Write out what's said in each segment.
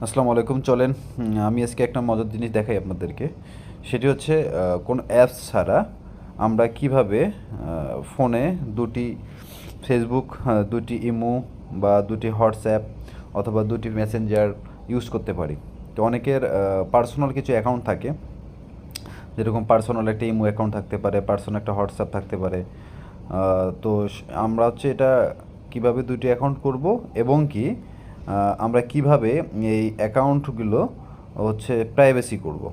আসসালামু আলাইকুম। চলেন আমি আজকে একটা মজার জিনিস দেখাই আপনাদেরকে। সেটি হচ্ছে কোনো অ্যাপস ছাড়া আমরা কিভাবে ফোনে দুটি ফেসবুক, দুটি ইমো বা দুটি হোয়াটসঅ্যাপ অথবা দুটি মেসেঞ্জার ইউজ করতে পারি। তো অনেকের পার্সোনাল কিছু অ্যাকাউন্ট থাকে, যেরকম পার্সোনাল একটা ইমো অ্যাকাউন্ট থাকতে পারে, পার্সোনাল একটা হোয়াটসঅ্যাপ থাকতে পারে। তো আমরা হচ্ছে এটা কিভাবে দুটি অ্যাকাউন্ট করব এবং কি আমরা কিভাবে এই অ্যাকাউন্টগুলো হচ্ছে প্রাইভেসি করব।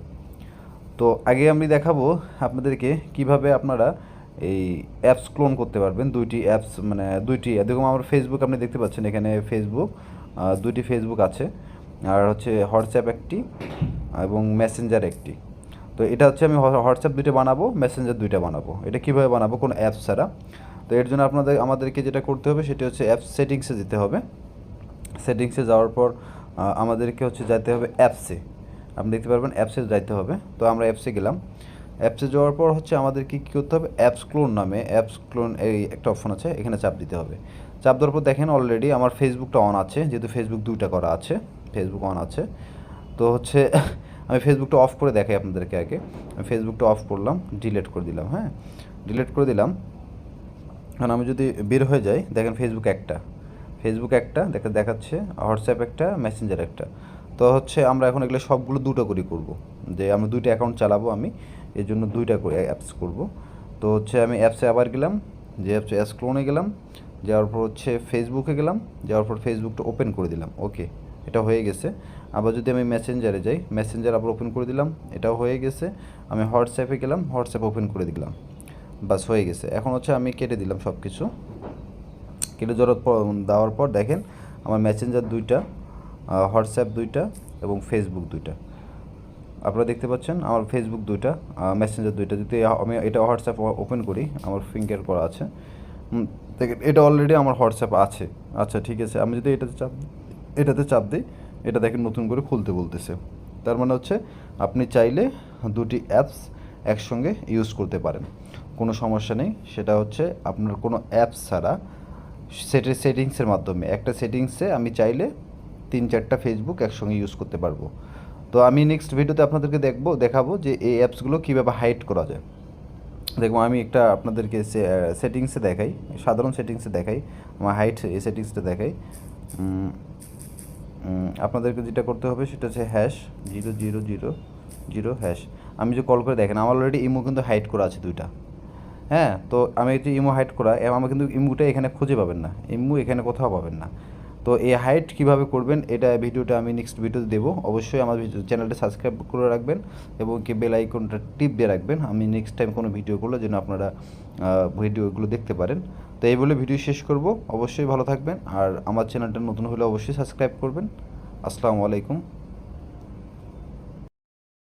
তো আগে আমি দেখাবো আপনাদেরকে কিভাবে আপনারা এই অ্যাপস ক্লোন করতে পারবেন। দুইটি অ্যাপস মানে দুইটি দেখুন, আমার ফেসবুক আপনি দেখতে পাচ্ছেন এখানে ফেসবুক, দুইটি ফেসবুক আছে, আর হচ্ছে হোয়াটসঅ্যাপ একটি এবং মেসেঞ্জার একটি। তো এটা হচ্ছে আমি হোয়াটসঅ্যাপ দুইটা বানাবো, মেসেঞ্জার দুইটা বানাবো। এটা কীভাবে বানাবো কোনো অ্যাপস ছাড়া? তো এর জন্য আমাদেরকে যেটা করতে হবে সেটা হচ্ছে অ্যাপস সেটিংসে যেতে হবে। সেটিংসে যাওয়ার পর আমাদেরকে হচ্ছে যেতে হবে অ্যাপসে। আপনি দেখতে পারবেন অ্যাপসে যাইতে হবে। তো আমরা অ্যাপসে গেলাম। অ্যাপসে যাওয়ার পর হচ্ছে আমাদেরকে কী করতে হবে, অ্যাপস ক্লোন নামে অ্যাপস ক্লোন এই একটা অপশন আছে, এখানে চাপ দিতে হবে। চাপ দেওয়ার পর দেখেন অলরেডি আমার ফেসবুকটা অন আছে, যেহেতু ফেসবুক দুইটা করা আছে, ফেসবুক অন আছে। তো হচ্ছে আমি ফেসবুকটা অফ করে দেখাই আপনাদেরকে। আগে আমি ফেসবুকটা অফ করলাম, ডিলিট করে দিলাম। হ্যাঁ, ডিলিট করে দিলাম। কারণ আমি যদি বের হয়ে যাই, দেখেন ফেসবুক একটা দেখাচ্ছে, হোয়াটসঅ্যাপ একটা, মেসেঞ্জার একটা। তো হচ্ছে আমরা এখন এগুলো সবগুলো দুটো করে করব, যে আমরা দুইটা অ্যাকাউন্ট চালাবো আমি, এর জন্য দুইটা করে অ্যাপস করব। তো হচ্ছে আমি অ্যাপসে আবার গেলাম, যে অ্যাপস ক্লোনে গেলাম, যাওয়ার পর হচ্ছে ফেসবুকে গেলাম, যাওয়ার পর ফেসবুকটা ওপেন করে দিলাম। ওকে, এটা হয়ে গেছে। আবার যদি আমি মেসেঞ্জারে যাই, মেসেঞ্জার আবার ওপেন করে দিলাম, এটাও হয়ে গেছে। আমি হোয়াটসঅ্যাপে গেলাম, হোয়াটসঅ্যাপ ওপেন করে দিলাম, বাস হয়ে গেছে। এখন হচ্ছে আমি কেটে দিলাম সব কিছু। কেটে দেওয়ার পর দেখেন আমার মেসেঞ্জার দুইটা, হোয়াটসঅ্যাপ দুইটা এবং ফেসবুক দুইটা। আপনারা দেখতে পাচ্ছেন আমার ফেসবুক দুইটা, মেসেঞ্জার দুইটা। যদি আমি এটা হোয়াটসঅ্যাপ ওপেন করি, আমার ফিঙ্গার করা আছে, দেখেন এটা অলরেডি আমার হোয়াটসঅ্যাপ আছে। আচ্ছা ঠিক আছে, আমি যদি এটাতে চাপ দিই, এটা দেখেন নতুন করে খুলতে বলতেছে। তার মানে হচ্ছে আপনি চাইলে দুটি অ্যাপস একসঙ্গে ইউজ করতে পারেন, কোনো সমস্যা নেই। সেটা হচ্ছে আপনার কোনো অ্যাপস ছাড়া সেটিংসের মাধ্যমে, একটা সেটিংসে আমি চাইলে 3-4টা ফেসবুক একসঙ্গে ইউজ করতে পারবো। তো আমি নেক্সট ভিডিওতে আপনাদেরকে দেখাবো যে এই অ্যাপসগুলো কীভাবে হাইড করা যায়। দেখবো আমি একটা আপনাদেরকে সেটিংসে দেখাই, সাধারণ সেটিংসে দেখাই, আমার হাইট এই সেটিংসটা দেখাই। আপনাদেরকে যেটা করতে হবে সেটা হচ্ছে #0000#। আমি যে কল করে দেখেন আমার অলরেডি ইমো কিন্তু হাইড করা আছে দুইটা। হ্যাঁ, তো আমি এই যে ইমো হাইড করা, আমার কিন্তু ইমোটা এখানে খুঁজে পাবেন না, ইমো এখানে কোথাও পাবেন না। তো এই হাইড কীভাবে করবেন এটা ভিডিওটা আমি নেক্সট ভিডিওতে দেবো। অবশ্যই আমার চ্যানেলটা সাবস্ক্রাইব করে রাখবেন এবং কি বেল আইকনটা টিপ দিয়ে রাখবেন, আমি নেক্সট টাইম কোনো ভিডিও করলে যেন আপনারা ভিডিওগুলো দেখতে পারেন। তো এই বলে ভিডিও শেষ করব। অবশ্যই ভালো থাকবেন, আর আমার চ্যানেলটা নতুন হলে অবশ্যই সাবস্ক্রাইব করবেন। আসসালামু আলাইকুম।